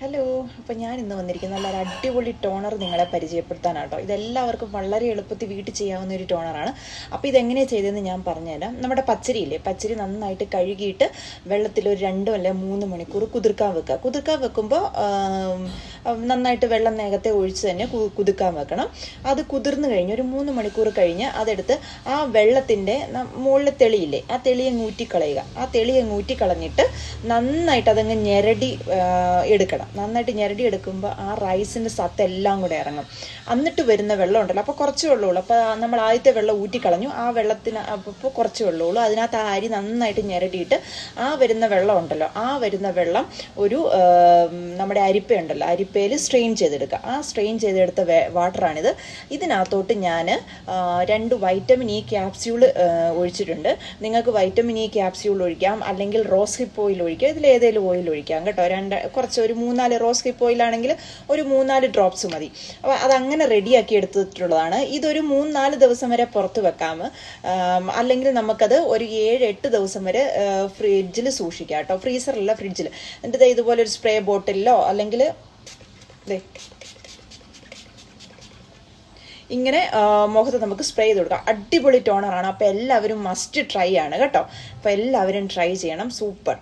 Hello, അപ്പോൾ ഞാൻ ഇന്ന് വന്നിരിക്കുന്ന നല്ലൊരു അടിപൊളി ടോണർ നിങ്ങളെ പരിചയപ്പെടുത്താനാട്ടോ. ഇതെല്ലാവർക്കും വളരെ എളുപ്പത്തിൽ വീട്ടിൽ ചെയ്യാവുന്ന ഒരു ടോണറാണ്. അപ്പോൾ ഇതെങ്ങനെയാണ് ചെയ്തതെന്ന് ഞാൻ പറഞ്ഞുതരാം. നമ്മുടെ പച്ചരിയില്ലേ, പച്ചരി നന്നായിട്ട് കഴുകിയിട്ട് വെള്ളത്തിൽ ഒരു 2 അല്ലെ 3 മണിക്കൂർ കുതിർക്കാൻ വെക്കുക. കുതിർക്കാൻ വെക്കുമ്പോൾ നന്നായിട്ട് വെള്ളം നേരത്തെ ഒഴിച്ച് തന്നെ കുതിർക്കാൻ വെക്കണം. അത് കുതിർന്ന് കഴിഞ്ഞ് ഒരു 3 മണിക്കൂർ കഴിഞ്ഞ് അതെടുത്ത് ആ വെള്ളത്തിൻ്റെ മുകളിൽ തെളിയില്ലേ, ആ തെളിയെ ഊറ്റിക്കളയുക. ആ തെളിയെ ഊറ്റിക്കളഞ്ഞിട്ട് നന്നായിട്ട് അതങ്ങ് ഞെരടി എടുക്കണം. നന്നായിട്ട് ഞെരടി എടുക്കുമ്പോൾ ആ റൈസിൻ്റെ സത്തെല്ലാം കൂടെ ഇറങ്ങും. എന്നിട്ട് വരുന്ന വെള്ളം ഉണ്ടല്ലോ, അപ്പോൾ കുറച്ച് വെള്ളമുള്ളൂ. അപ്പോൾ നമ്മൾ ആദ്യത്തെ വെള്ളം ഊറ്റിക്കളഞ്ഞു, ആ വെള്ളത്തിന് അപ്പോൾ കുറച്ച് വെള്ളമുള്ളൂ. അതിനകത്ത് ആ അരി നന്നായിട്ട് ഞെരടിയിട്ട് ആ വരുന്ന വെള്ളം ഉണ്ടല്ലോ, ആ വരുന്ന വെള്ളം ഒരു നമ്മുടെ അരിപ്പയുണ്ടല്ലോ, അരിപ്പയിൽ സ്ട്രെയിൻ ചെയ്തെടുക്കുക. ആ സ്ട്രെയിൻ ചെയ്തെടുത്ത വാട്ടറാണിത്. ഇതിനകത്തോട്ട് ഞാൻ 2 വൈറ്റമിൻ ഇ ക്യാപ്സ്യൂൾ ഒഴിച്ചിട്ടുണ്ട്. നിങ്ങൾക്ക് വൈറ്റമിൻ ഇ ക്യാപ്സ്യൂൾ ഒഴിക്കാം, അല്ലെങ്കിൽ റോസ് ഹിപ്പ് ഓയിൽ ഒഴിക്കാം. ഇതിലേതെങ്കിലും ഓയിൽ ഒഴിക്കാം കേട്ടോ. കുറച്ച് ഒരു 3-4 റോസ് ഹിപ്പ് ഓയിലാണെങ്കിൽ ഒരു 3-4 ഡ്രോപ്സ് മതി. അപ്പോൾ അതങ്ങനെ റെഡിയാക്കി എടുത്തിട്ടുള്ളതാണ്. ഇതൊരു 3-4 ദിവസം വരെ പുറത്ത് വെക്കാം, അല്ലെങ്കിൽ നമുക്കത് ഒരു 7-8 ദിവസം വരെ ഫ്രിഡ്ജിൽ സൂക്ഷിക്കാം കേട്ടോ. ഫ്രീസറിലല്ല, ഫ്രിഡ്ജിൽ. എന്നിട്ട് ഇതുപോലെ ഒരു സ്പ്രേ ബോട്ടിലോ അല്ലെങ്കിൽ ഇങ്ങനെ മുഖത്ത് നമുക്ക് സ്പ്രേ ചെയ്ത് കൊടുക്കാം. അടിപൊളി ടോണറാണ്. അപ്പോൾ എല്ലാവരും മസ്റ്റ് ട്രൈ ആണ് കേട്ടോ. അപ്പോൾ എല്ലാവരും ട്രൈ ചെയ്യണം. സൂപ്പർ.